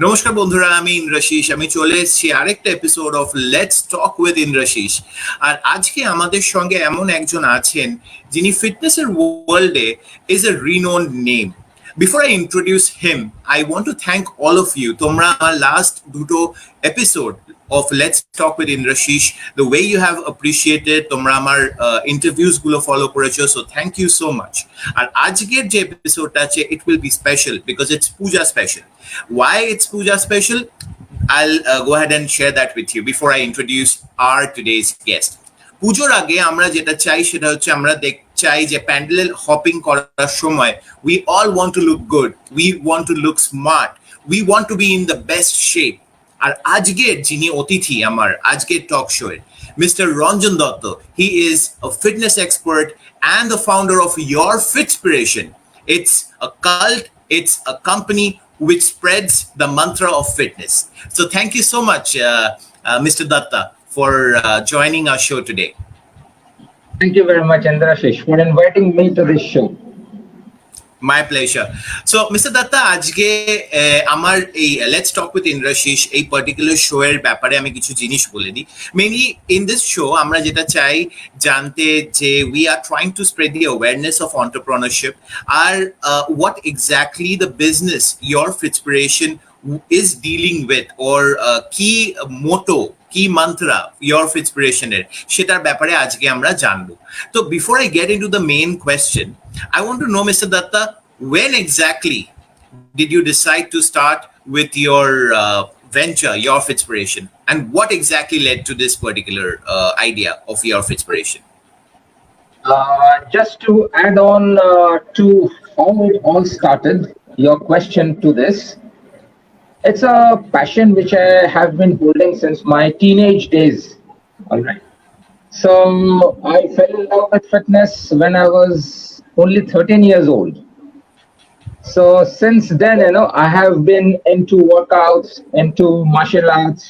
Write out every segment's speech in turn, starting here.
নমস্কার বন্ধুরা, আমি ইন্দ্রাশিস। আমি চলে এসেছি আরেকটা episode of let's talk with Indrashis. আর আজকে আমাদের সঙ্গে এমন একজন আছেন যিনি ফিটনেসের ওয়ার্ল্ডে is a renowned name. Before I introduce him, I want to thank all of you. তোমরা আমার লাস্ট দুটো episode of Let's Talk with Indrashish, the way you have appreciated, তোমরা আমার ইন্টারভিউস গুলো ফলো করেছো, so thank you so much. আর আজকের যে এপিসোডটা আছে, it will be special because it's Puja special. Why it's Puja special? I'll go ahead and share that with you before I introduce our today's guest. পুজোর আগে আমরা যেটা চাই সেটা হচ্ছে আমরা চাই যে প্যান্ডেল হপিং করার সময় we all want to look good, we want to look smart, we want to be in the best shape. আর আজকের যিনি অতিথি আমার আজকের টক শো এর mister Ranjan Dutta, he is a fitness expert and the founder of Yourfitspiration. It's a cult, it's a company which spreads the mantra of fitness. So thank you so much, Mr. Datta, for joining our show today. Thank you very much, Indrashish, for inviting me to this show. My pleasure. So, Mr. Datta, আজকে আমার এই Let's Talk with Indrashish এই particular show এর ব্যাপারে আমি কিছু জিনিস বলে দিই। মেইনলি ইন দিস শো আমরা যেটা চাই জানতে যে we are trying to spread the awareness of entrepreneurship R what exactly the business Yourfitspiration is dealing with or কি motto কি mantra Yourfitspiration এর সেটার ব্যাপারে আজকে আমরা জানবো। তো before I get into the main question, I want to know, Mr. Datta, when exactly did you decide to start with your venture, Yourfitspiration, and what exactly led to this particular idea of Yourfitspiration? Just to add on to how it all started, your question to this, it's a passion which I have been holding since my teenage days. All right. So I fell in love with fitness when I was only 13 years old. So since then, I have been into workouts, into martial arts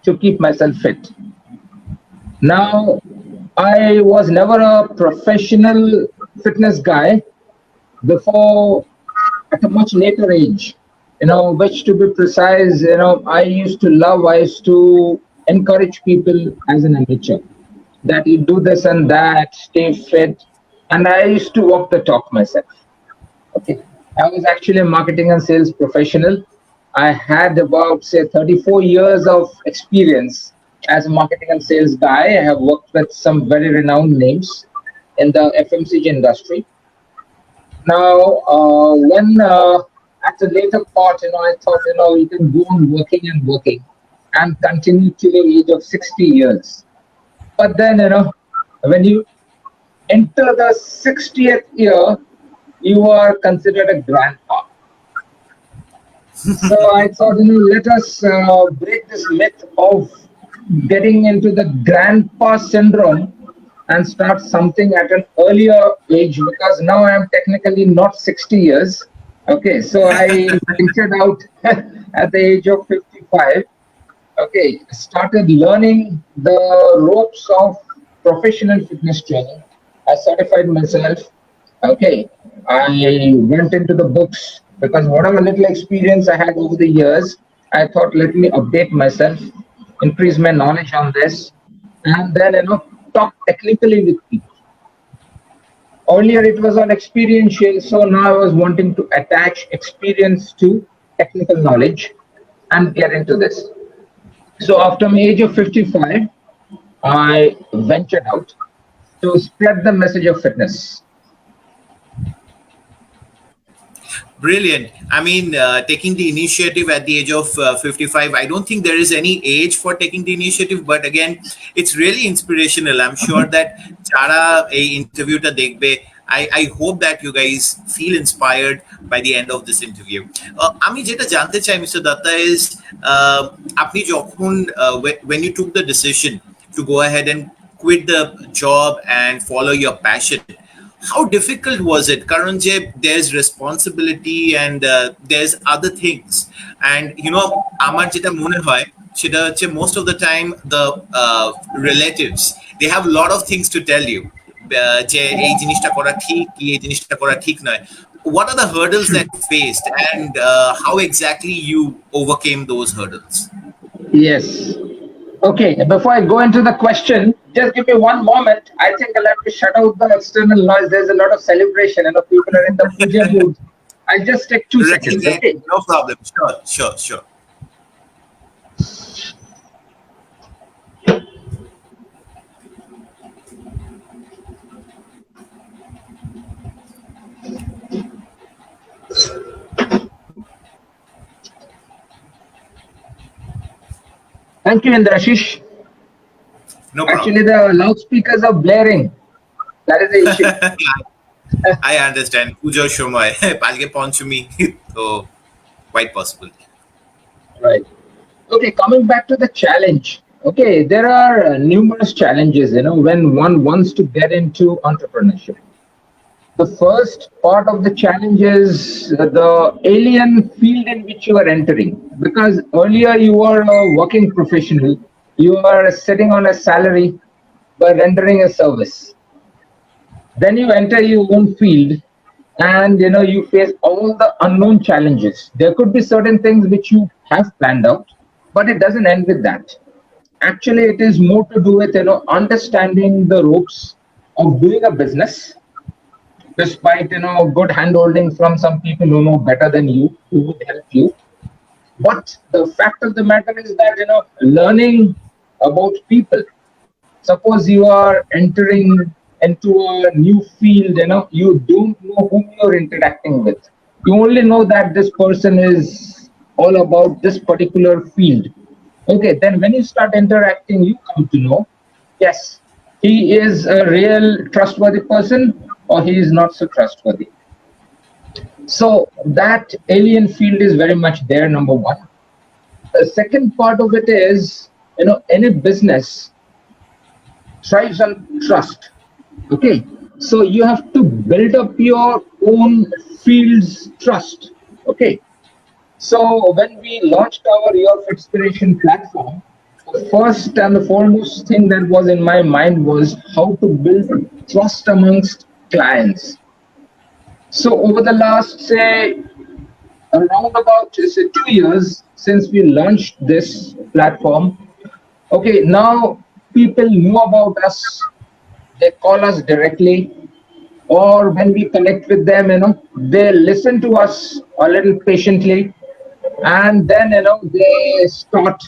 to keep myself fit. Now, I was never a professional fitness guy before at a much later age. Which to be precise, I used to encourage people as an amateur that you do this and that, stay fit. And I used to walk the talk myself. Okay. I was actually a marketing and sales professional. I had about, say, 34 years of experience as a marketing and sales guy. I have worked with some very renowned names in the FMCG industry. Now, when at the later part, I thought, you can go on working and continue to the age of 60 years. But then, when you enter the 60th year, you are considered a grandpa. So I thought, let us break this myth of getting into the grandpa syndrome and start something at an earlier age, because now I am technically not 60 years. Okay, so I ventured out at the age of 55. Okay, started learning the ropes of professional fitness training. I certified myself. Okay, I went into the books because whatever little experience I had over the years, I thought, let me update myself, increase my knowledge on this, and then, talk technically with people. Earlier it was on experiential, so now I was wanting to attach experience to technical knowledge and get into this. So after my age of 55, I ventured out to spread the message of fitness. Brilliant. I mean, taking the initiative at the age of 55, I don't think there is any age for taking the initiative, but again, it's really inspirational. I'm sure that Chara a interview ta dekhbe, I hope that you guys feel inspired by the end of this interview. Ami jeta jante chai, Mr. Datta, is apni jokhon when you took the decision to go ahead and quit the job and follow your passion, how difficult was it? Karan je, there's responsibility and there's other things, and amar jeta mone hoy seta hocche most of the time the relatives, they have a lot of things to tell you যে এই জিনিসটা করা ঠিক কি এই জিনিসটা করা ঠিক নয়, what are the hurdles that you faced, and how exactly you overcame those hurdles? Yes. Okay, before I go into the question, just give me one moment. I think I'll have to shut out the external noise. There's a lot of celebration and people are in the puja mood. I'll just take two Right, seconds, right. okay? No problem. Sure, sure, sure. Thank you, Indrashish. No problem. Actually, the loudspeakers are blaring. That is the issue. I understand. পুজোর সময় আজকে পঞ্চমী তো quite possible. Right. Okay, coming back to the challenge. Okay, there are numerous challenges, when one wants to get into entrepreneurship. The first part of the challenge is the alien field in which you are entering. Because earlier you were a working professional, you are sitting on a salary by rendering a service. Then you enter your own field and you face all the unknown challenges. There could be certain things which you have planned out, but it doesn't end with that. Actually, it is more to do with understanding the ropes of doing a business, despite good handholding from some people who know better than you, who would help you. But the fact of the matter is that learning about people. Suppose you are entering into a new field, you don't know whom you're interacting with. You only know that this person is all about this particular field. Okay, then when you start interacting, you come to know, yes, he is a real trustworthy person or he is not so trustworthy. So that alien field is very much there, number one. The second part of it is, any business thrives on trust. Okay, so you have to build up your own field's trust. Okay, so when we launched our Yourfitspiration platform, the first and the foremost thing that was in my mind was how to build trust amongst clients. So over the last, say, around about say 2 years since we launched this platform, okay, now people know about us. They call us directly, or when we connect with them, they listen to us a little patiently, and then they start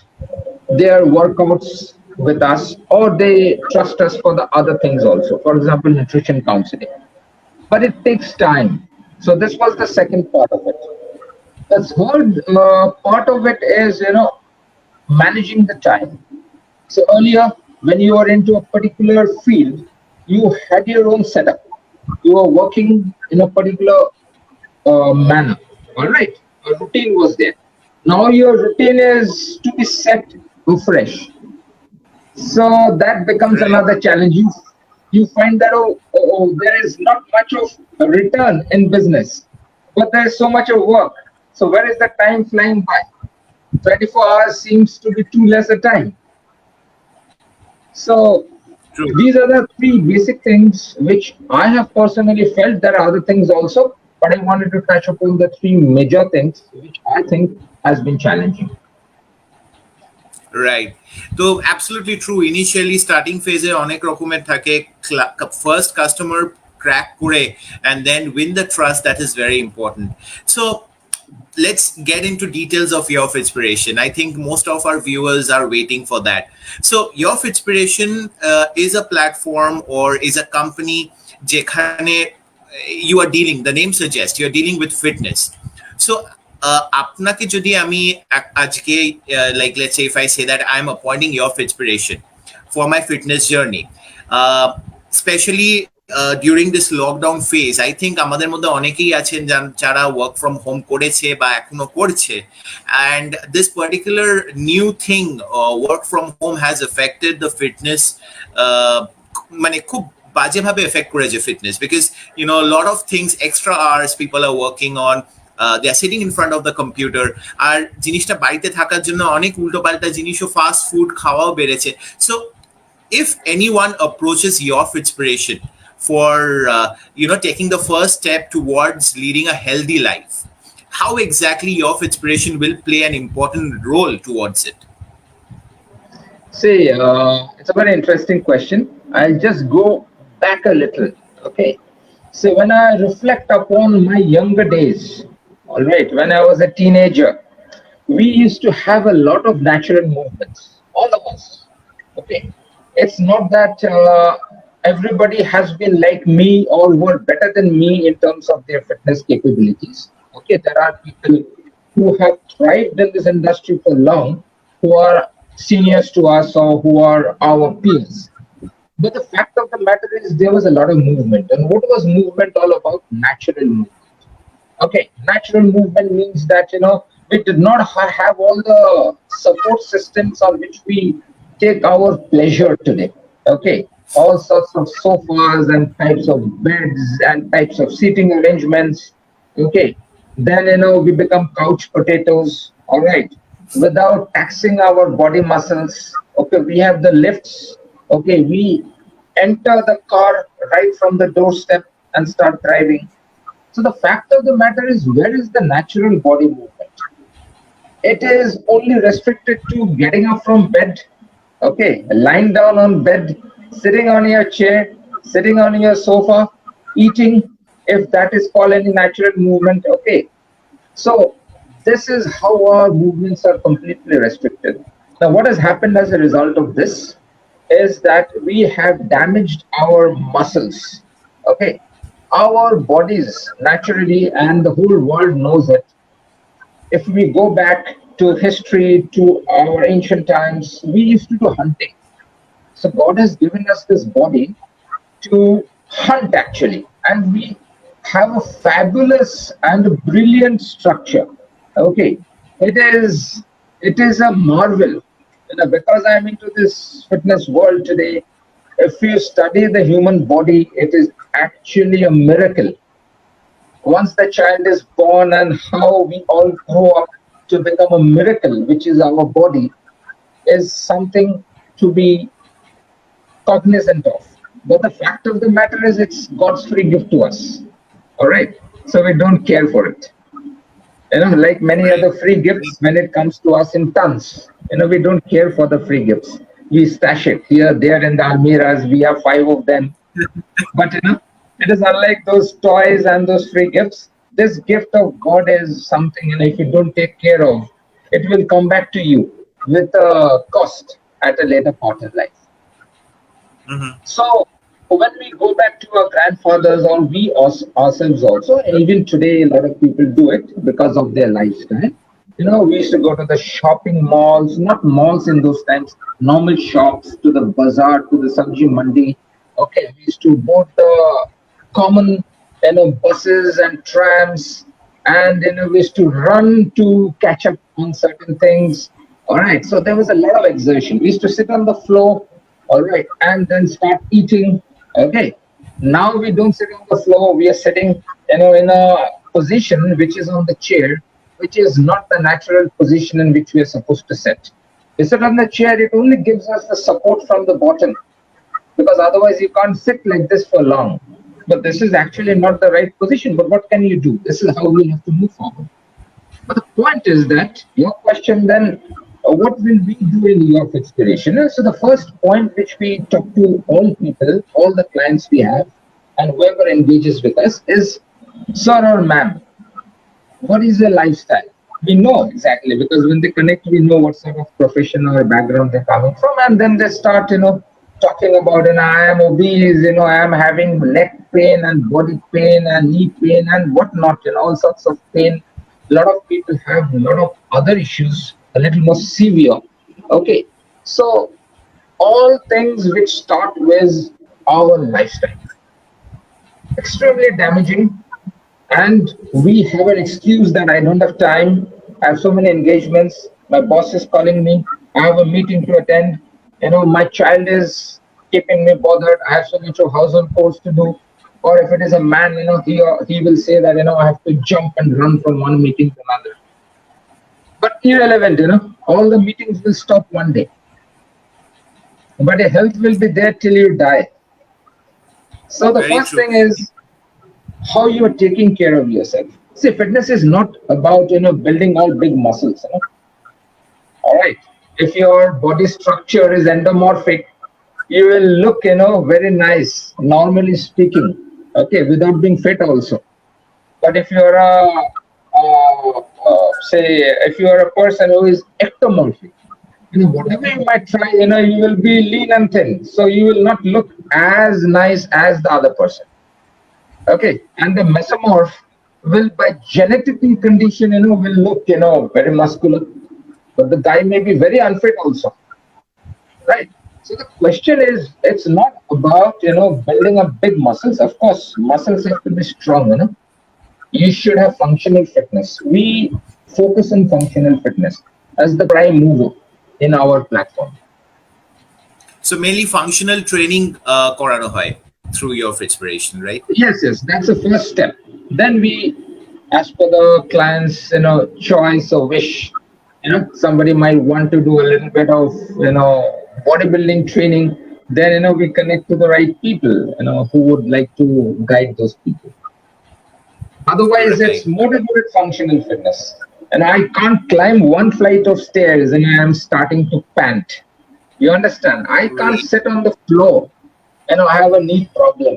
their workouts with us, or they trust us for the other things also. For example, nutrition counseling. But it takes time. So this was the second part of it. The third part of it is managing the time. So earlier, when you were into a particular field, you had your own setup. You were working in a particular manner. All right, a routine was there. Now your routine is to be set afresh. So that becomes Right. another challenge. You find that there is not much of a return in business, but there is so much of work. So where is the time flying by? 24 hours seems to be too less a time. So True. these are the three basic things which I have personally felt. There are other things also, but I wanted to touch upon the three major things which I think has been challenging. Right তো absolutely true initially starting ফেজে অনেক রকমের থাকে first customer crack করে and then win the trust that is very important so let's get into details of Yourfitspiration. I think most of our viewers are waiting for that. So Yourfitspiration is a platform or is a company যেখানে you are dealing, the name suggests, you are dealing with fitness. So আপনাকে যদি আমি আজকে like let's say if I say that I'm appointing Yourfitspiration for my fitness journey, especially during this lockdown phase, I think আমাদের মধ্যে অনেকেই আছেন যারা work from home করেছে বা এখনো করছে, and this particular new thing, work from home has affected the fitness, মানে খুব বাজেভাবে এফেক্ট করেছে fitness, because a lot of things, extra hours people are working on, they are sitting in front of the computer, আর জিনিসটা বাড়িতে থাকার জন্য অনেক উল্টোপাল্টা জিনিসও ফাস্ট ফুড খাওয়াও বেড়েছে. So if anyone approaches Yourfitspiration for taking the first step towards leading a healthy life. How exactly your inspiration will play an important role towards it? See, it's a very interesting question. I'll just go back a little. Okay. So when I reflect upon my younger days, all right, when I was a teenager, we used to have a lot of natural movements, all of us. Okay. It's not that everybody has been like me or were better than me in terms of their fitness capabilities. Okay. There are people who have thrived in this industry for long, who are seniors to us or who are our peers. But the fact of the matter is, there was a lot of movement. And what was movement all about? Natural movement. Okay, natural movement means that, we did not have all the support systems on which we take our pleasure today. Okay, all sorts of sofas and types of beds and types of seating arrangements. Okay, then, we become couch potatoes. All right, without taxing our body muscles. Okay, we have the lifts. Okay, we enter the car right from the doorstep and start driving. So the fact of the matter is, where is the natural body movement? It is only restricted to getting up from bed, okay, lying down on bed, sitting on your chair, sitting on your sofa, eating, if that is called any natural movement, okay. So this is how our movements are completely restricted. Now, what has happened as a result of this is that we have damaged our muscles. Okay, our bodies naturally, and the whole world knows it. If we go back to history, to our ancient times, we used to do hunting. So God has given us this body to hunt actually, and we have a fabulous and brilliant structure. Okay, it is it is a marvel, because I'm into this fitness world today. If you study the human body, it is actually a miracle. Once the child is born, and how we all grow up to become a miracle, which is our body, is something to be cognizant of. But the fact of the matter is, it's God's free gift to us. All right. So we don't care for it. Like many Right. other free gifts, when it comes to us in tons, we don't care for the free gifts. We stash it here, there in the almiras. We have five of them. But it is unlike those toys and those free gifts. This gift of God is something, if you don't take care of, it will come back to you with a cost at a later part in life. Hmm. So when we go back to our grandfathers, or we ourselves also, and even today, a lot of people do it because of their lifestyle. We used to go to the shopping malls, not malls in those times, normal shops, to the bazaar, to the sabji mandi. Okay, we used to board the common, buses and trams, and we used to run to catch up on certain things. All right, so there was a lot of exertion. We used to sit on the floor, all right, and then start eating. Okay, now we don't sit on the floor. We are sitting, in a position which is on the chair, which is not the natural position in which we are supposed to sit. We sit on the chair. It only gives us the support from the bottom, because otherwise you can't sit like this for long. But this is actually not the right position. But what can you do? This is how we have to move forward. But the point is that your question then, what will we do in your inspiration? So the first point which we talk to all people, all the clients we have, and whoever engages with us is, sir or ma'am, what is your lifestyle? We know exactly, because when they connect, we know what sort of profession or background they're coming from, and then they start, talking about, I am obese, I am having neck pain and body pain and knee pain and whatnot, all sorts of pain. A lot of people have a lot of other issues, a little more severe. Okay, so all things which start with our lifestyle, extremely damaging, and we have an excuse that I don't have time. I have so many engagements. My boss is calling me. I have a meeting to attend. My child is keeping me bothered. I have so much of household chores to do. Or if it is a man, he will say that, I have to jump and run from one meeting to another. But irrelevant, all the meetings will stop one day. But your health will be there till you die. So the Very first true. thing is how you are taking care of yourself. See, fitness is not about building all big muscles. All right. If your body structure is endomorphic, you will look very nice, normally speaking. Okay, without being fit also. But if you're say, if you are a person who is ectomorphic, whatever you might try, you will be lean and thin. So you will not look as nice as the other person. Okay, and the mesomorph will, by genetically condition, will look, very muscular, but the guy may be very unfit also, right? So the question is, it's not about building up big muscles. Of course, muscles have to be strong. You should have functional fitness. We focus on functional fitness as the prime mover in our platform. So mainly functional training করানো হয় through your inspiration, right? Yes, yes, that's the first step. Then we, as per the client's, choice or wish, somebody might want to do a little bit of, bodybuilding training. Then, we connect to the right people, who would like to guide those people. Otherwise, Right. it's more about functional fitness. And I can't climb one flight of stairs and I'm starting to pant. You understand? I can't Right. sit on the floor. I have a knee problem.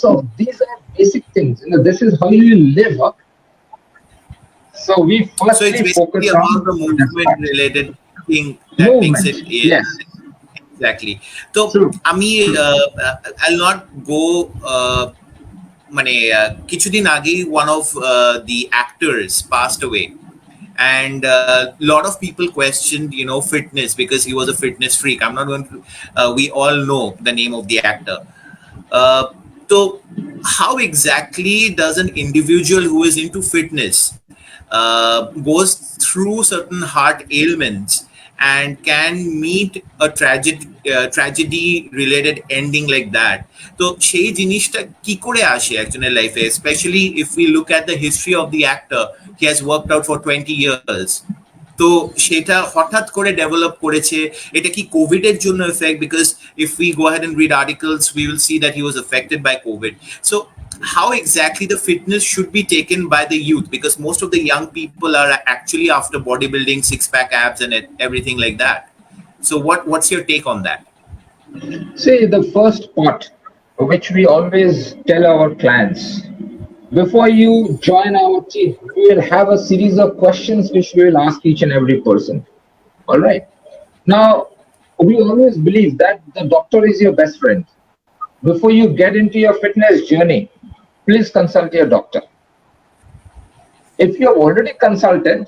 So these are basic things. This is how you live. Huh? So we So it's firstly basically focus about on the this movement part. related thing that makes Movement. it Yes. exactly. তো True. আমি I'll not go মানে কিছুদিন আগেই one of the actors passed away, and a lot of people questioned fitness because he was a fitness freak. I'm not going to we all know the name of the actor. uh, so how exactly does an individual who is into fitness goes through certain heart ailments and can meet a tragedy related ending like that? তো সেই জিনিসটা কি করে আসে একজনের লাইফে, especially if we look at the history of the actor. He has worked out for 20 years. তো সেটা হঠাৎ করে ডেভেলপ করেছে। এটা কি কোভিড এর জন্য effect? Because if we go ahead and read articles, we will see that he was affected by COVID. So how exactly the fitness should be taken by the youth, because most of the young people are actually after bodybuilding, six pack abs and everything like that. So what's your take on that? See, the first part, which we always tell our clients, before you join our team, we will have a series of questions which we will ask each and every person. All right. Now, we always believe that the doctor is your best friend. Before you get into your fitness journey, please consult your doctor. If you have already consulted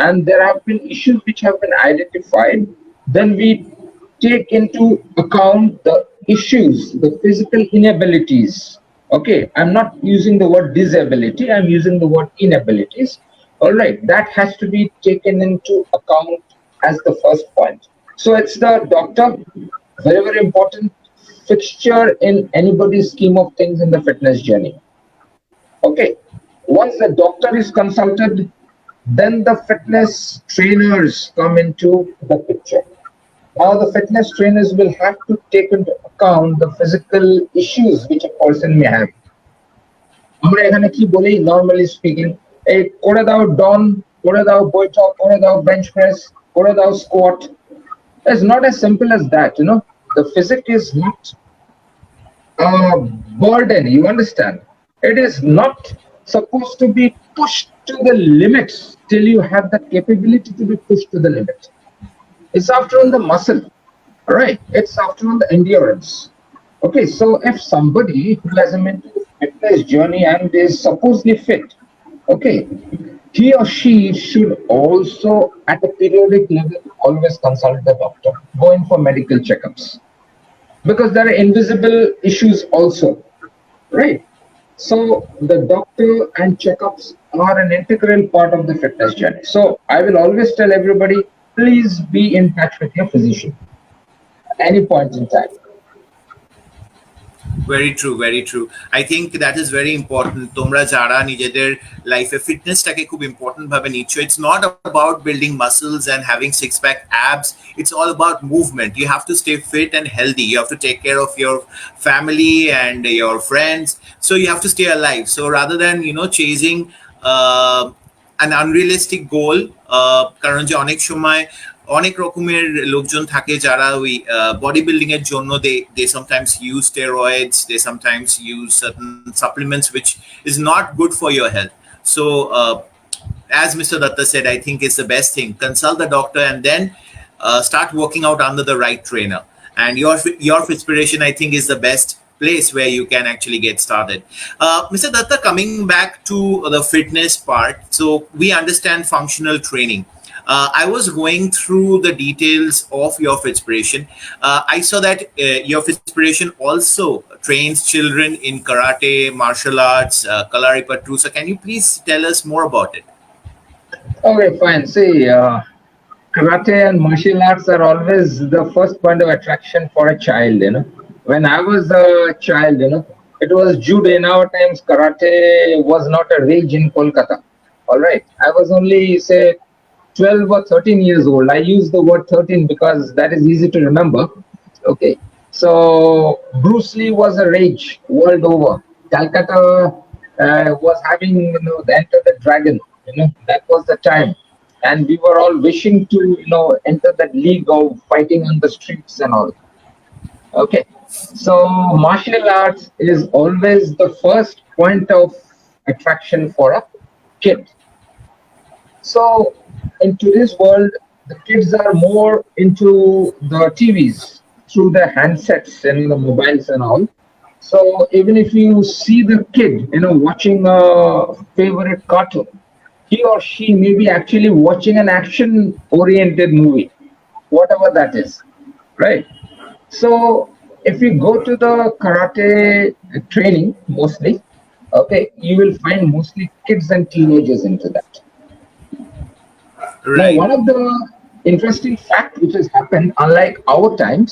and there have been issues which have been identified, then we take into account the issues, the physical inabilities. Okay, I'm not using the word disability, I'm using the word inabilities. All right, that has to be taken into account as the first point. So it's the doctor, very, very important fixture in anybody's scheme of things in the fitness journey. Okay, once the doctor is consulted, then the fitness trainers come into the picture. Now, the fitness trainers will have to take into account the physical issues which a person may have. আমরা এখানে কি বলি, normally speaking, এই করে দাও ডন, করে দাও বৈঠক, করে দাও bench press, করে দাও squat. It's not as simple as that. The physique is not burden, you understand? It is not supposed to be pushed to the limits till you have the capability to be pushed to the limit. It's after all the muscle, right? It's after all the endurance. Okay, so if somebody who has a mental fitness journey and is supposedly fit, okay, he or she should also, at a periodic level, always consult the doctor, go in for medical checkups, because there are invisible issues also, right? So the doctor and checkups are an integral part of the fitness journey. So I will always tell everybody, please be in touch with your physician at any point in time. Very true, very true. I think that is very important. তোমরা যারা নিজেদের লাইফে ফিটনেসটাকে খুব important ভাবে নিচ্ছ, it's not about building muscles and having six pack abs. It's all about movement. You have to stay fit and healthy. You have to take care of your family and your friends. So you have to stay alive. So rather than chasing uh, an unrealistic goal, কারণ যে অনেক সময় অনেক রকমের লোকজন থাকে যারা ওই বডি বিল্ডিং এর জন্য they sometimes use steroids, they sometimes use certain supplements which is not good for your health. So as Mr. Datta said, I think it's the best thing, consult the doctor and then start working out under the right trainer. And your Fitspiration, I think, is the best place where you can actually get started. Mr. Datta, coming back to the fitness part, so we understand functional training. I was going through the details of your Fitspiration. I saw that your Fitspiration also trains children in karate, martial arts, kalaripayattu. So can you please tell us more about it? Okay, fine. See, karate and martial arts are always the first point of attraction for a child. When I was a child, it was judo. In our times, karate was not a rage in Kolkata. All right, I was only say 12 or 13 years old. I use the word 13 because that is easy to remember. Okay, so Bruce Lee was a rage world over. Calcutta was having the Enter the Dragon. That was the time, and we were all wishing to enter that league of fighting on the streets and all. Okay, so martial arts is always the first point of attraction for a kid. So in today's world, the kids are more into the TVs through the handsets and the mobiles and all. So even if you see the kid, watching a favorite cartoon, he or she may be actually watching an action-oriented movie, whatever that is, right? So if you go to the karate training, mostly, okay, you will find mostly kids and teenagers into that. Now, Right. one of the interesting fact which has happened, unlike our times,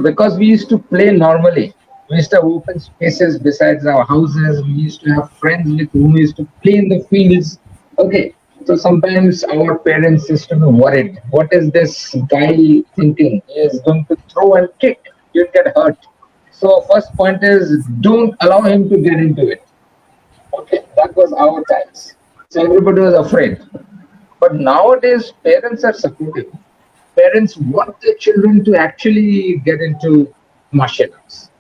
because we used to play normally, we used to have open spaces besides our houses. We used to have friends with whom we used to play in the fields. Okay, so sometimes our parents used to be worried. What is this guy thinking? He is going to throw and kick. You'll get hurt. So first point is don't allow him to get into it. Okay, that was our times. So everybody was afraid. But nowadays, parents are supportive. Parents want their children to actually get into martial arts.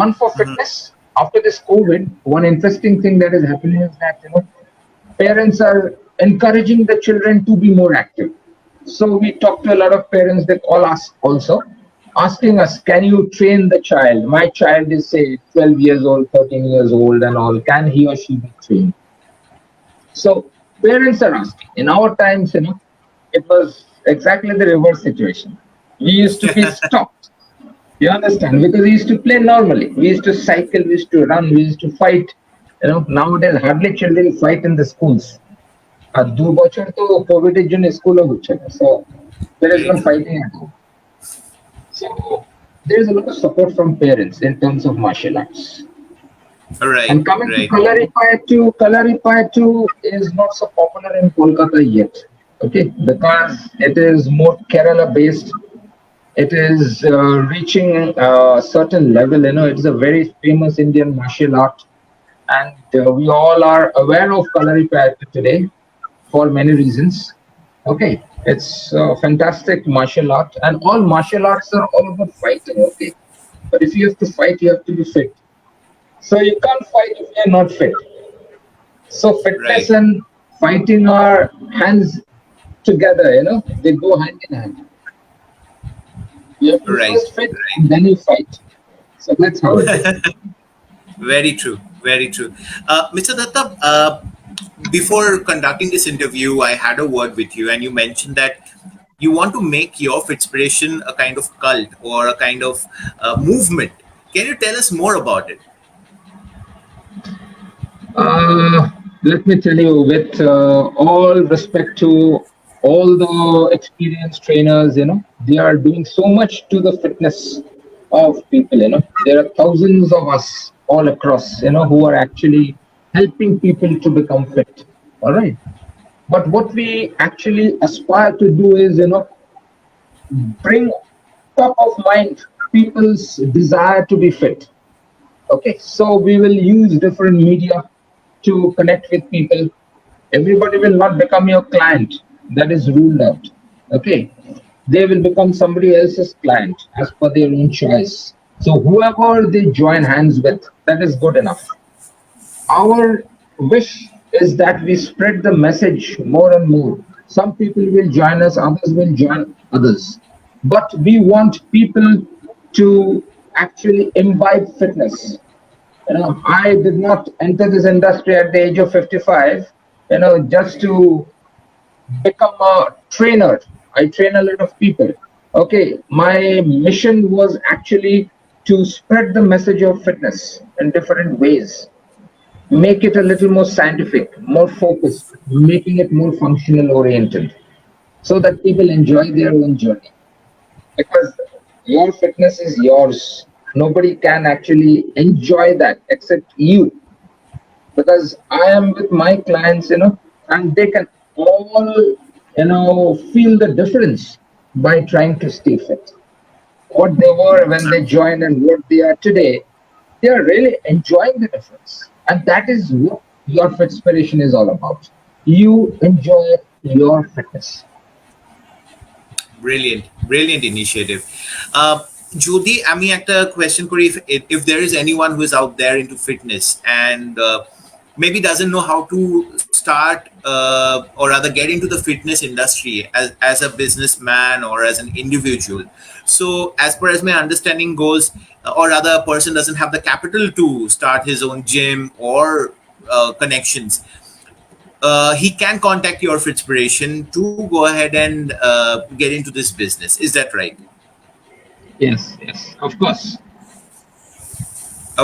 One for fitness. After this COVID, one interesting thing that is happening is that parents are encouraging the children to be more active. So we talk to a lot of parents. They call us also, asking us, "Can you train the child? My child is say 12 years old, 13 years old, and all. Can he or she be trained?" So parents are asking. In our times, it was exactly the reverse situation. We used to be stopped. You understand? Because we used to play normally. We used to cycle, we used to run, we used to fight. Nowadays hardly children fight in the schools. আর 2 বছর তো কোভিডের জন্য স্কুলও হচ্ছে না, so there is no fighting at all. So there is a lot of support from parents in terms of martial arts. Right. And coming Right. to Kalaripayattu is not so popular in Kolkata yet. Okay, because it is more Kerala based. It is reaching a certain level. It is a very famous Indian martial art, and we all are aware of Kalaripayattu today for many reasons. Okay, it's a fantastic martial art, and all martial arts are all about fighting. Okay, but if you have to fight, you have to be fit. So you can't fight if you're not fit. So fitness Right. and fighting are hands together, they go hand in hand. You have to Right. first fit and then you fight. So that's how it is. Very true. Very true. Mr. Datta, before conducting this interview, I had a word with you, and you mentioned that you want to make your Fitspiration a kind of cult or a kind of movement. Can you tell us more about it? Let me tell you, with all respect to all the experienced trainers, they are doing so much to the fitness. of people. There are thousands of us all across, who are actually helping people to become fit. All right. But what we actually aspire to do is, bring top of mind people's desire to be fit. Okay, so we will use different media to connect with people. Everybody will not become your client. That is ruled out. Okay, they will become somebody else's client as per their own choice. So whoever they join hands with, that is good enough. Our wish is that we spread the message more and more. Some people will join us, others will join others. But we want people to actually imbibe fitness. I did not enter this industry at the age of 55, just to become a trainer. I train a lot of people. Okay, my mission was actually to spread the message of fitness in different ways, make it a little more scientific, more focused, making it more functional oriented, so that people enjoy their own journey. Because your fitness is yours. Nobody can actually enjoy that except you. Because I am with my clients, and they can all, feel the difference by trying to stay fit. What they were when they joined and what they are today, they are really enjoying the difference. And that is what your Fitspiration is all about. You enjoy your fitness. Brilliant, brilliant initiative. যদি আমি একটা question করি, if there is anyone who is out there into fitness and maybe doesn't know how to start or rather get into the fitness industry as a businessman or as an individual. So as per as my understanding goes, or rather a person doesn't have the capital to start his own gym or connections, he can contact your Fitspiration to go ahead and get into this business. Is that right? Yes, yes, of course.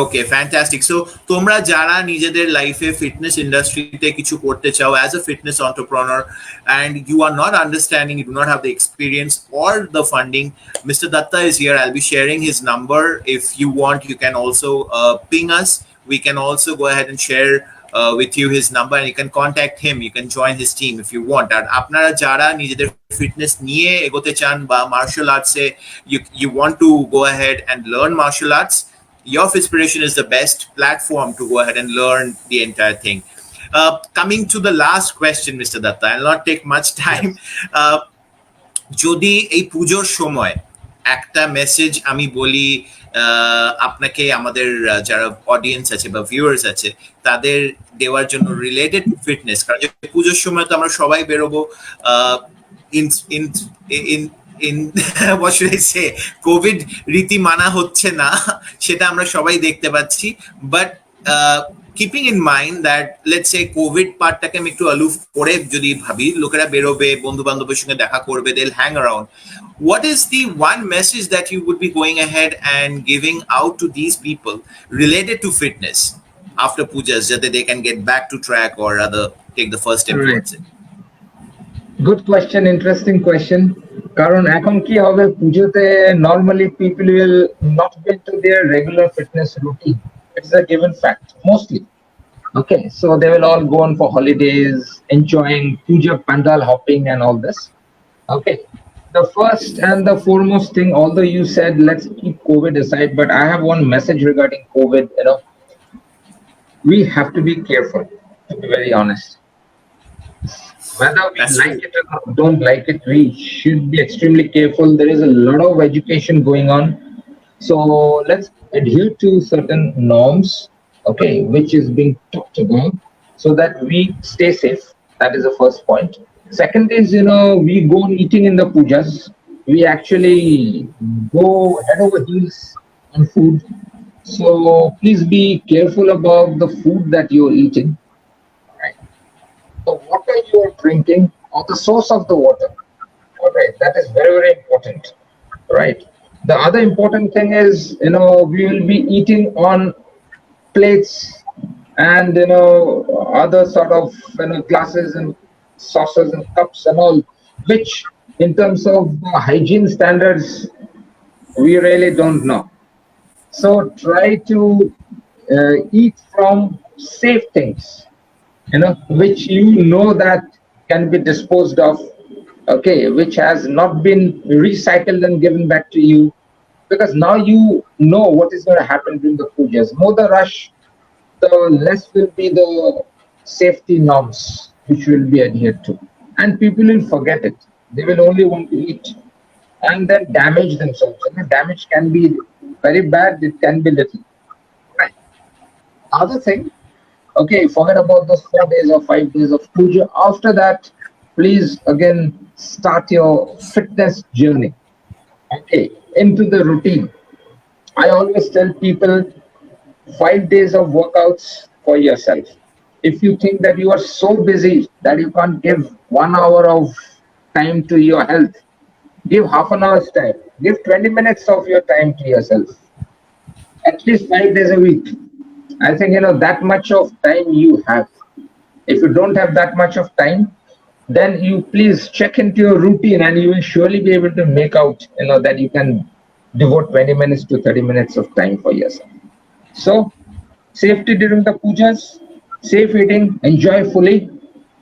Okay, fantastic. So তোমরা যারা নিজেদের লাইফে fitness ইন্ডাস্ট্রিতে কিছু করতে চাও as a fitness entrepreneur and you are not understanding, you do not have the experience or the funding, Mr. Datta is here. I'll be sharing his number. If you want, you can also ping us. We can also go ahead and share with you his number and you can contact him. You can join his team if you want. আর আপনারা যারা নিজেদের fitness নিয়ে এগোতে চান বা martial আর্টসে you want to go ahead and learn martial arts, Yourfitspiration is the best platform to go ahead and learn the entire thing. Coming to the last question, Mr. Datta, I'll not take much time. Yes. যদি এই পুজোর সময় একটা message আমি বলি আপনাকে, আমাদের যারা অডিয়েন্স আছে বা ভিউয়ার্স আছে তাদের দেওয়ার জন্য রিলেটেড টু ফিটনেস, কারণ পুজোর সময় তো আমরা সবাই বেরোবো in in in in what should I say, covid রীতি মানা হচ্ছে না, সেটা আমরা সবাই দেখতে পাচ্ছি, but keeping in mind that let's say covid পার্টটাকে আমি একটু aloof করে যদি ভাবি, লোকেরা বেরোবে, বন্ধু বান্ধবের সঙ্গে দেখা করবে, they'll hang around. What is the one message that you would be going ahead and giving out to these people related to fitness after pujas, so that they can get back to track or rather take the first step Right. towards it? Good question, interesting question. কারণ এখন কি হবে, পুজোতে normally people will not get to their regular fitness routine. It's a given fact, mostly. Okay, so they will all go on for holidays, enjoying puja pandal hopping and all this. Okay, the first and the foremost thing, although you said let's keep COVID aside, but I have one message regarding COVID. We have to be careful, to be very honest. Whether we That's like true. it or don't like it, we should be extremely careful. There is a lot of education going on. So let's adhere to certain norms, okay, which is being talked about so that we stay safe. That is the first point. Second is, we go on eating in the pujas. We actually go head over heels on food. So please be careful about the food that you're eating. Right? The water you are drinking or the source of the water. All right, that is very, very important. Right. The other important thing is, we will be eating on plates and, other sort of, glasses and saucers and cups and all, which in terms of the hygiene standards, we really don't know. So try to eat from safe things, which that can be disposed of, okay, which has not been recycled and given back to you, because now you know what is going to happen during the pujas. More the rush, the less will be the safety norms which will be adhered to. And people will forget it. They will only want to eat and then damage themselves. Damage can be very bad, it can be little. Right. Other thing, okay, forget about those 4 days or 5 days of puja. After that, please again start your fitness journey. Okay, into the routine. I always tell people 5 days of workouts for yourself. If you think that you are so busy that you can't give 1 hour of time to your health, give half an hour's time. Give 20 minutes of your time to yourself. At least 5 days a week. I think that much of time you have. If you don't have that much of time, then you please check into your routine and you will surely be able to make out, that you can devote 20 minutes to 30 minutes of time for yourself. So, safety during the pujas, safe eating, enjoy fully.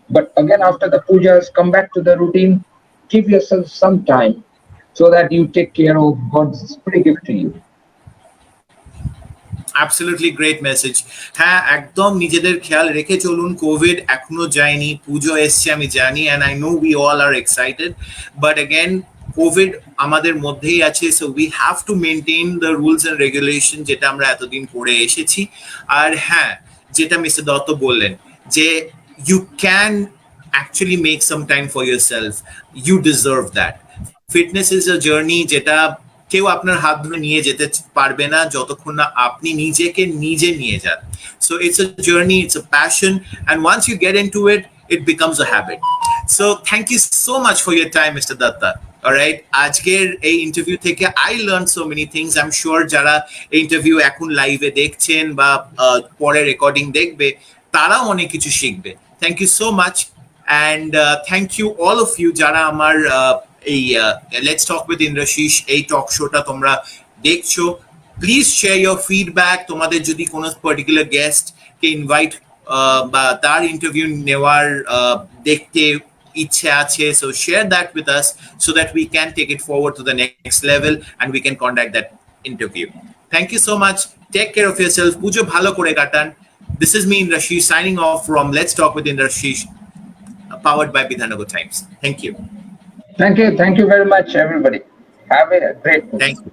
But again, after the pujas, come back to the routine, give yourself some time so that you take care of God's free gift to you. Absolutely great message. হ্যাঁ, একদম নিজেদের খেয়াল রেখে চলুন। Covid এখনো যায়নি, পুজো এসছে আমি জানি, and I know we all R excited, but again Covid আমাদের মধ্যেই আছে। So we have to maintain the rules and regulation, যেটা আমরা এতদিন করে এসেছি। আর হ্যাঁ, যেটা মিস্টার দত্ত বললেন যে you can actually make some time for yourself. You deserve that. Fitness is a journey যেটা কেউ আপনার হাত ধরে নিয়ে যেতে পারবে না যতক্ষণ না আপনি নিজেকে নিজে নিয়ে যান। So it's a journey, it's a passion, and once you get into it, it becomes a habit. So thank you so much for your time, Mr. Datta. Alright, আজকের এই ইন্টারভিউ থেকে I learned so many things. I'm sure যারা এই interview এখন লাইভে দেখছেন বা পরে রেকর্ডিং দেখবে, তারাও অনেক কিছু শিখবে। Thank you so much, and thank you all of you যারা আমার এই লেটস টক উইথ ইন্দ্রাশিস এই টক শোটা তোমরা দেখছো। Please share your feedback. তোমাদের যদি কোনো পার্টিকুলার গেস্ট কে ইনভাইট বা তার ইন্টারভিউ নেওয়ার দেখতে ইচ্ছে আছে, so share that with us so that we can take it forward to the next level and we can conduct that interview. Thank you so much. Take care of yourself. Puja ভালো করে কাটান। This is me, Indrashish, signing off from Let's Talk with Indrashish, powered by Bidhanagar Times. Thank you. Thank you. Thank you very much, everybody. Have a great day. Thank you.